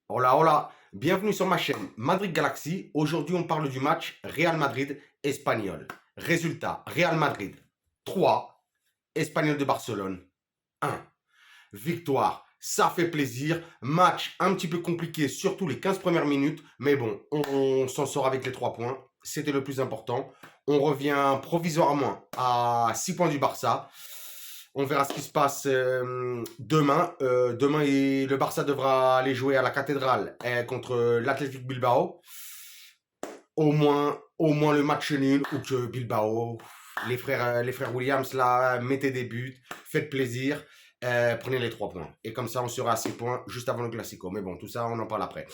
Hola, hola, bienvenue sur ma chaîne Madrid Galaxy. Aujourd'hui, on parle du match Real Madrid-Espagnol. Résultat, Real Madrid 3, Espagnol de Barcelone 1. Victoire, ça fait plaisir. Match un petit peu compliqué, surtout les 15 premières minutes. Mais bon, on s'en sort avec les 3 points. C'était le plus important. On revient provisoirement à 6 points du Barça. On verra ce qui se passe demain. Demain, le Barça devra aller jouer à la cathédrale contre l'Athletic Bilbao. Au moins le match nul ou que Bilbao, les frères Williams, là, mettez des buts, faites plaisir. Prenez les 3 points. Et comme ça, on sera à 6 points juste avant le Classico. Mais bon, tout ça, on en parle après.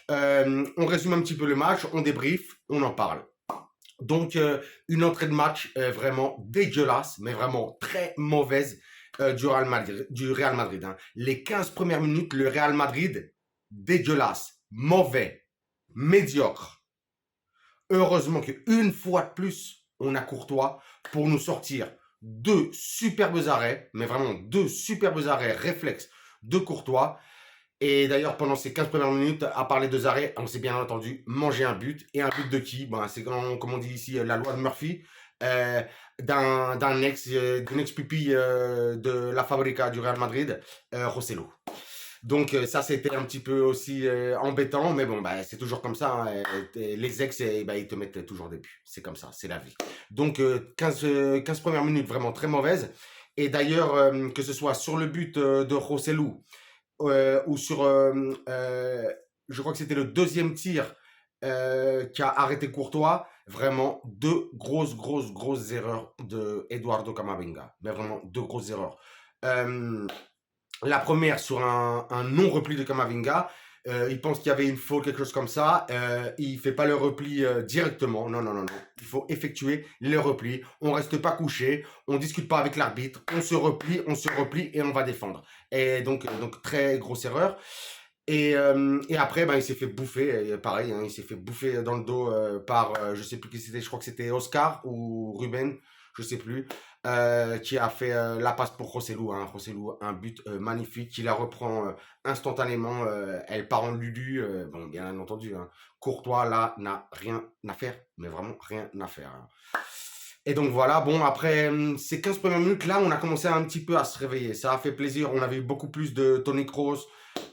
On résume un petit peu le match, on débrief, on en parle. Donc, une entrée de match vraiment dégueulasse, mais vraiment très mauvaise du Real Madrid. Hein. Les 15 premières minutes, le Real Madrid, dégueulasse, mauvais, médiocre. Heureusement qu'une fois de plus, on a Courtois pour nous sortir deux superbes arrêts, mais vraiment deux superbes arrêts réflexes de Courtois. Et d'ailleurs, pendant ces 15 premières minutes, à part les deux arrêts, on s'est bien entendu manger un but. Et un but de qui? Ben, c'est comme on dit ici, la loi de Murphy, euh, d'une ex-pupille de la Fabrica du Real Madrid, Rossello. Donc ça, c'était un petit peu aussi embêtant, mais bon, bah, c'est toujours comme ça. Hein, les ex, bah, ils te mettent toujours des buts. C'est comme ça, c'est la vie. Donc 15 premières minutes vraiment très mauvaises. Et d'ailleurs, que ce soit sur le but de Rossello, ou sur, je crois que c'était le deuxième tir qui a arrêté Courtois. Vraiment, deux grosses erreurs de Eduardo Camavinga. Mais vraiment, deux grosses erreurs. Euh, la première sur un non-repli de Camavinga. Il pense qu'il y avait une faute, quelque chose comme ça. Il fait pas le repli directement. Non, non, non, non. Il faut effectuer le repli. On reste pas couché. On discute pas avec l'arbitre. On se replie et on va défendre. Et donc très grosse erreur. Et après, ben, il s'est fait bouffer. Et pareil, hein, il s'est fait bouffer dans le dos par, je sais plus qui c'était. Je crois que c'était Oscar ou Ruben, je sais plus, qui a fait la passe pour Rossellou. Hein. Rossellou, un but magnifique. Il la reprend instantanément. Elle part en Lulu. Bon, bien entendu, hein. Courtois là n'a rien à faire, mais vraiment rien à faire. Hein. Et donc voilà, bon, après ces 15 premières minutes, là, on a commencé un petit peu à se réveiller. Ça a fait plaisir. On avait eu beaucoup plus de Toni Kroos,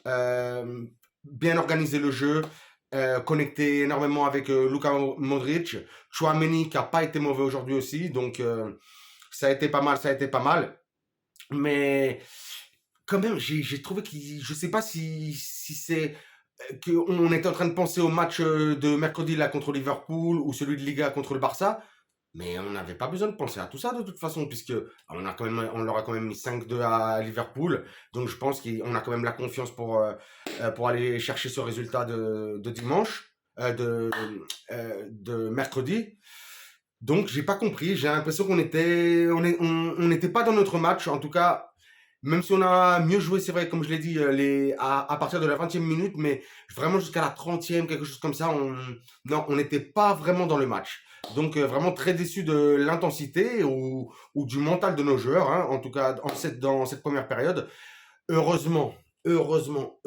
euh, bien organisé le jeu, connecté énormément avec Luka Modric. Chouameni qui a pas été mauvais aujourd'hui aussi. Donc ça a été pas mal, ça a été pas mal. Mais quand même, j'ai trouvé qu'il, je sais pas si c'est qu'on était en train de penser au match de mercredi là contre Liverpool ou celui de Liga contre le Barça. Mais on n'avait pas besoin de penser à tout ça de toute façon, puisque on leur a quand même mis 5-2 à Liverpool. Donc je pense qu'on a quand même la confiance pour aller chercher ce résultat de dimanche, de mercredi. Donc j'ai pas compris. J'ai l'impression on n'était pas dans notre match. En tout cas, même si on a mieux joué, c'est vrai, comme je l'ai dit, à partir de la 20e minute, mais vraiment jusqu'à la 30e, quelque chose comme ça, non, on n'était pas vraiment dans le match. Donc vraiment très déçu de l'intensité ou du mental de nos joueurs, hein, en tout cas dans cette première période. Heureusement, heureusement,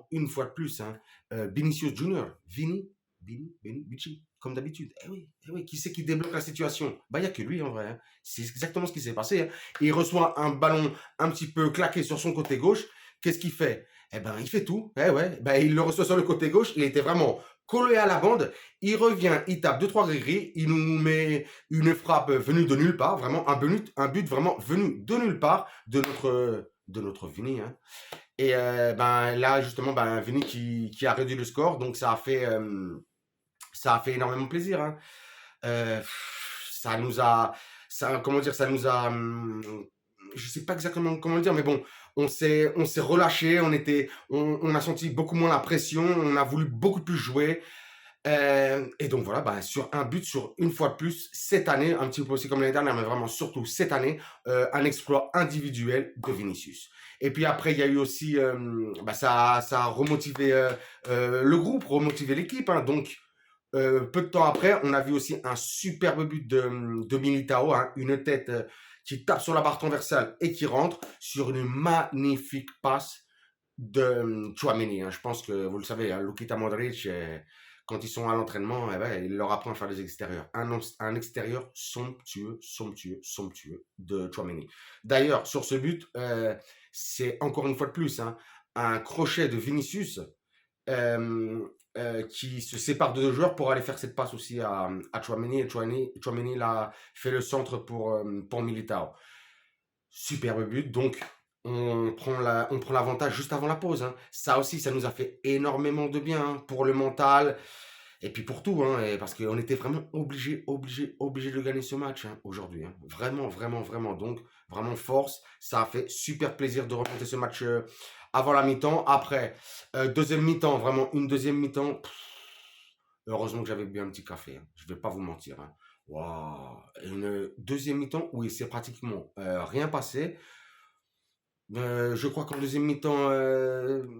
une fois de plus, hein, Vinicius Junior, Vici, comme d'habitude. Eh oui, qui c'est qui débloque la situation? Bah, il n'y a que lui en vrai. Hein. C'est exactement ce qui s'est passé. Hein. Il reçoit un ballon un petit peu claqué sur son côté gauche. Qu'est-ce qu'il fait? Eh ben, il fait tout. Eh ouais, ben, il le reçoit sur le côté gauche. Il était vraiment collé à la bande. Il revient, il tape deux, trois gris. Il nous met une frappe venue de nulle part. Vraiment, un but vraiment venu de nulle part de notre Vini. Hein. Et ben, là, justement, ben, Vini qui a réduit le score. Donc, ça a fait énormément plaisir. Hein. Euh, ça nous a, comment dire, ça nous a, je sais pas exactement comment le dire, mais bon, on s'est relâché, on a senti beaucoup moins la pression, on a voulu beaucoup plus jouer. Et donc voilà, bah, sur un but, sur une fois de plus, cette année, un petit peu aussi comme l'année dernière, mais vraiment surtout cette année, un exploit individuel de Vinicius. Et puis après, il y a eu aussi, bah, ça a remotivé le groupe, remotivé l'équipe. Hein. Donc peu de temps après, on a vu aussi un superbe but de Militao, hein, une tête qui tape sur la barre transversale et qui rentre sur une magnifique passe. de Tchouaméni. Hein. Je pense que vous le savez, hein, Luka Modric, quand ils sont à l'entraînement, eh ben, il leur apprend à faire des extérieurs. Un extérieur somptueux, somptueux, somptueux de Tchouaméni. D'ailleurs, sur ce but, c'est encore une fois de plus hein, un crochet de Vinicius qui se sépare de deux joueurs pour aller faire cette passe aussi à Tchouaméni. Et Tchouaméni l'a fait le centre pour Militao. Superbe but. Donc, on prend l'avantage juste avant la pause. Hein. Ça aussi, ça nous a fait énormément de bien hein, pour le mental et puis pour tout. Hein, et parce qu'on était vraiment obligé de gagner ce match hein, aujourd'hui. Hein. Vraiment, vraiment, vraiment. Donc, vraiment force. Ça a fait super plaisir de remonter ce match avant la mi-temps. Après, deuxième mi-temps, vraiment une deuxième mi-temps. Heureusement que j'avais bu un petit café. Hein. Je ne vais pas vous mentir. Hein. Wow. Une deuxième mi-temps où il s'est pratiquement rien passé. Je crois qu'en deuxième mi-temps,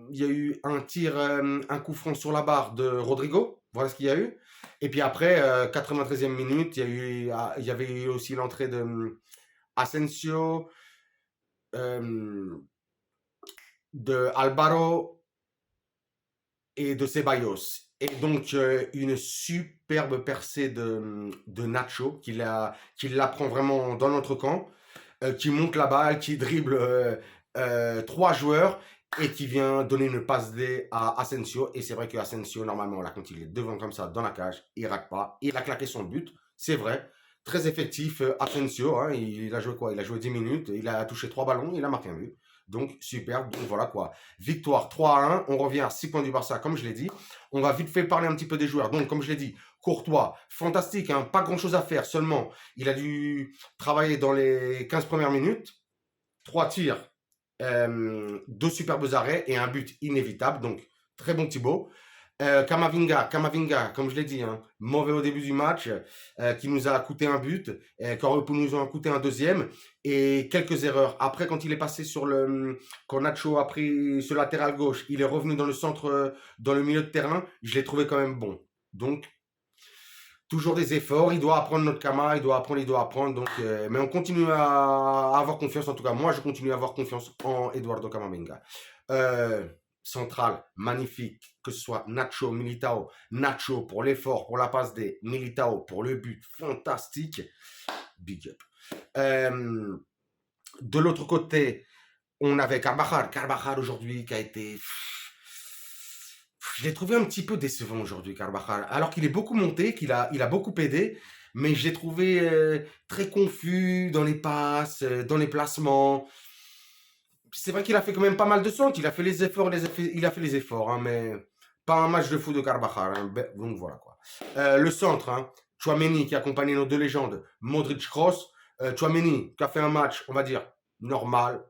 il y a eu un tir, un coup franc sur la barre de Rodrigo. Voilà ce qu'il y a eu. Et puis après, 93e minute, il y avait eu aussi l'entrée de Asensio, de Alvaro et de Ceballos. Et donc, une superbe percée de Nacho qui la prend vraiment dans notre camp, qui monte la balle, qui dribble trois joueurs et qui vient donner une passe D à Asensio. Et c'est vrai que Asensio, normalement, là, quand il est devant comme ça dans la cage, il rate pas. Il a claqué son but, c'est vrai. Très effectif, Asensio. Hein, il a joué quoi? Il a joué 10 minutes, il a touché 3 ballons, il a marqué un but. Donc, super. Donc, voilà quoi. Victoire 3-1. On revient à 6 points du Barça, comme je l'ai dit. On va vite fait parler un petit peu des joueurs. Donc, comme je l'ai dit, Courtois, fantastique. Hein, pas grand-chose à faire. Seulement, il a dû travailler dans les 15 premières minutes. 3 tirs, 2 superbes arrêts et un but inévitable. Donc, très bon Thibaut. Kamavinga, comme je l'ai dit, hein, mauvais au début du match, qui nous a coûté un but, qui aurait pu nous en coûter un deuxième, et quelques erreurs. Après, quand il est passé quand Nacho a pris ce latéral gauche, il est revenu dans le centre, dans le milieu de terrain, je l'ai trouvé quand même bon. Donc, toujours des efforts, il doit apprendre notre Kama, il doit apprendre. Donc, mais on continue à avoir confiance, en tout cas, moi, je continue à avoir confiance en Eduardo Camavinga. Central, magnifique, que ce soit Nacho, Militao. Nacho pour l'effort, pour la passe des Militao pour le but, fantastique. Big up. De l'autre côté, on avait Carvajal. Carvajal aujourd'hui qui a été... Je l'ai trouvé un petit peu décevant aujourd'hui, Carvajal. Alors qu'il est beaucoup monté, il a beaucoup aidé, mais je l'ai trouvé très confus dans les passes, dans les placements. C'est vrai qu'il a fait quand même pas mal de centres, il a fait les efforts, il a fait les efforts, hein, mais pas un match de fou de Carvajal. Hein, donc voilà quoi. Le centre, hein, Tchouaméni qui accompagnait nos deux légendes, Modric Kroos. Tchouaméni qui a fait un match, on va dire, normal,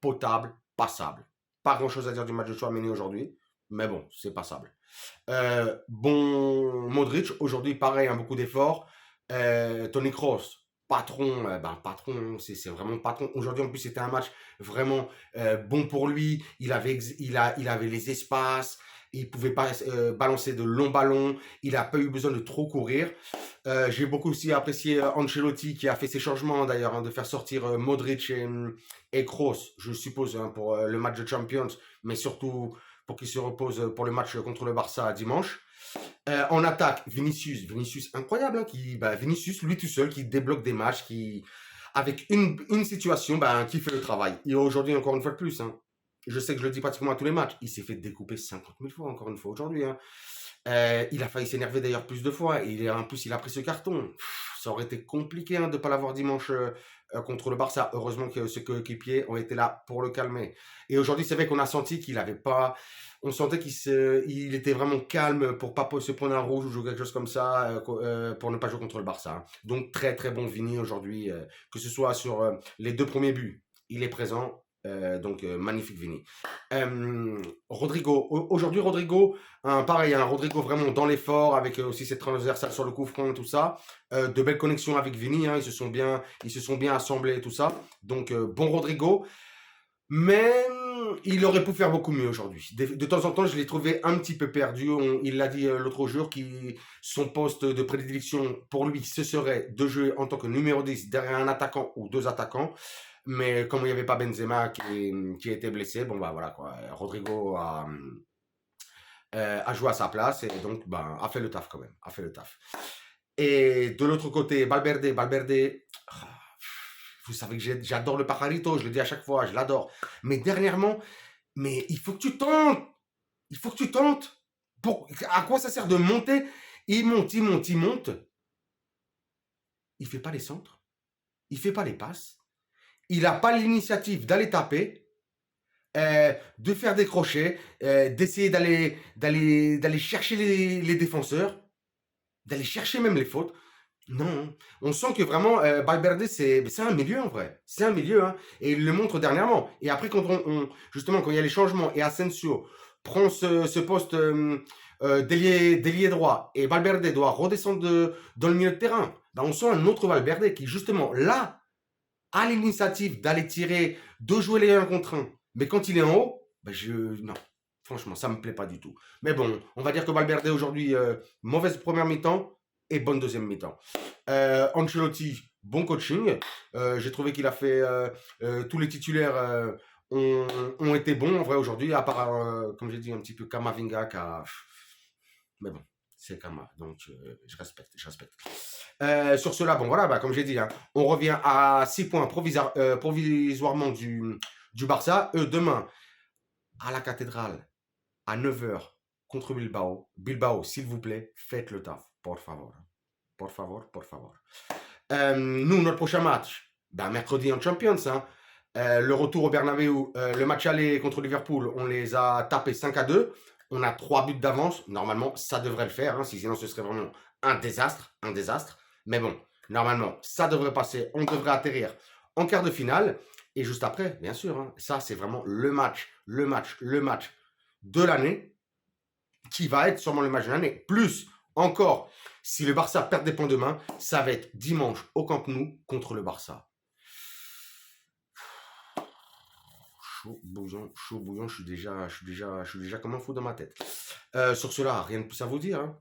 potable, passable. Pas grand chose à dire du match de Tchouaméni aujourd'hui, mais bon, c'est passable. Bon, Modric, aujourd'hui, pareil, hein, beaucoup d'efforts. Toni Kroos, patron, patron, c'est vraiment patron. Aujourd'hui, en plus, c'était un match vraiment bon pour lui. Il avait les espaces. Il pouvait pas balancer de longs ballons. Il n'a pas eu besoin de trop courir. J'ai beaucoup aussi apprécié Ancelotti qui a fait ses changements d'ailleurs, hein, de faire sortir Modric et Kroos, je suppose, hein, pour le match de Champions, mais surtout pour qu'il se repose pour le match contre le Barça dimanche. En attaque, Vinicius incroyable, hein, Vinicius, lui tout seul, qui débloque des matchs, avec une situation, qui fait le travail. Et aujourd'hui, encore une fois de plus, hein, je sais que je le dis pratiquement à tous les matchs, il s'est fait découper 50 000 fois, encore une fois aujourd'hui. Hein. Il a failli s'énerver d'ailleurs plus de fois, et en plus, il a pris ce carton. Ça aurait été compliqué hein, de ne pas l'avoir dimanche contre le Barça. Heureusement que ses coéquipiers ont été là pour le calmer. Et aujourd'hui, c'est vrai qu'on a senti qu'il n'avait pas... On sentait il était vraiment calme pour pas se prendre un rouge ou quelque chose comme ça pour ne pas jouer contre le Barça. Hein. Donc très très bon Vini aujourd'hui, que ce soit sur les 2 premiers buts, il est présent. Donc magnifique Vini. Rodrigo, aujourd'hui Rodrigo, pareil, hein, Rodrigo vraiment dans l'effort avec aussi cette transversale sur le coup franc et tout ça. De belles connexions avec Vini, hein, ils se sont bien assemblés et tout ça. Donc bon Rodrigo. Mais il aurait pu faire beaucoup mieux aujourd'hui. De temps en temps, je l'ai trouvé un petit peu perdu. Il l'a dit l'autre jour, son poste de prédilection pour lui, ce serait de jouer en tant que numéro 10 derrière un attaquant ou 2 attaquants. Mais comme il n'y avait pas Benzema qui était blessé, bon, bah voilà quoi. Rodrigo a joué à sa place et donc ben, a fait le taf quand même. A fait le taf. Et de l'autre côté, Valverde, ah, vous savez que j'adore le pajarito, je le dis à chaque fois, je l'adore. Mais dernièrement, mais il faut que tu tentes. Il faut que tu tentes. À quoi ça sert de monter? Il monte, il monte, il monte. Il fait pas les centres. Il fait pas les passes. Il n'a pas l'initiative d'aller taper, de faire des crochets, d'essayer d'aller chercher les défenseurs, d'aller chercher même les fautes. Non, on sent que vraiment Valverde c'est un milieu en vrai, c'est un milieu hein, et il le montre dernièrement. Et après quand justement quand il y a les changements et Asensio prend ce poste d'ailier droit et Valverde doit redescendre dans le milieu de terrain, ben on sent un autre Valverde qui justement là a l'initiative d'aller tirer, de jouer les 1 contre 1. Mais quand il est en haut, ben non, franchement ça me plaît pas du tout. Mais bon, on va dire que Valverde aujourd'hui mauvaise première mi-temps et bonne deuxième mi-temps. Ancelotti, bon coaching. J'ai trouvé qu'il a fait tous les titulaires ont été bons en vrai aujourd'hui, à part, comme j'ai dit, un petit peu Kamavinga mais bon, c'est Kama, donc je respecte, je respecte. Sur cela, bon voilà, bah, comme j'ai dit, hein, on revient à 6 points provisoirement du Barça. Eux, demain, à la cathédrale, à 9h, contre Bilbao. Bilbao, s'il vous plaît, faites le taf, por favor. Por favor, por favor. Nous, notre prochain match, ben, mercredi en Champions. Hein. Le retour au Bernabeu, le match aller contre Liverpool, on les a tapés 5-2. On a 3 buts d'avance. Normalement, ça devrait le faire. Hein, sinon, ce serait vraiment un désastre. Un désastre. Mais bon, normalement, ça devrait passer. On devrait atterrir en quart de finale. Et juste après, bien sûr, hein, ça, c'est vraiment le match de l'année qui va être sûrement le match de l'année. Plus encore, si le Barça perd des points demain, ça va être dimanche au Camp Nou contre le Barça. Chaud bouillant, je suis déjà comme un fou dans ma tête. Sur cela, rien de plus à vous dire. Hein.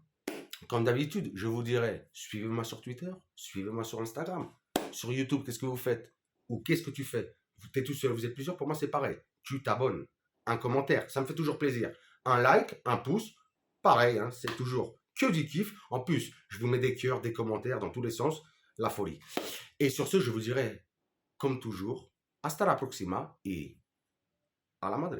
Comme d'habitude, je vous dirai, suivez-moi sur Twitter, suivez-moi sur Instagram, sur YouTube, qu'est-ce que vous faites? Ou qu'est-ce que tu fais? Vous êtes tout seul, vous êtes plusieurs, pour moi c'est pareil. Tu t'abonnes, un commentaire, ça me fait toujours plaisir. Un like, un pouce, pareil, hein, c'est toujours que du kiff. En plus, je vous mets des cœurs, des commentaires dans tous les sens, la folie. Et sur ce, je vous dirai, comme toujours, hasta la próxima et à la madre.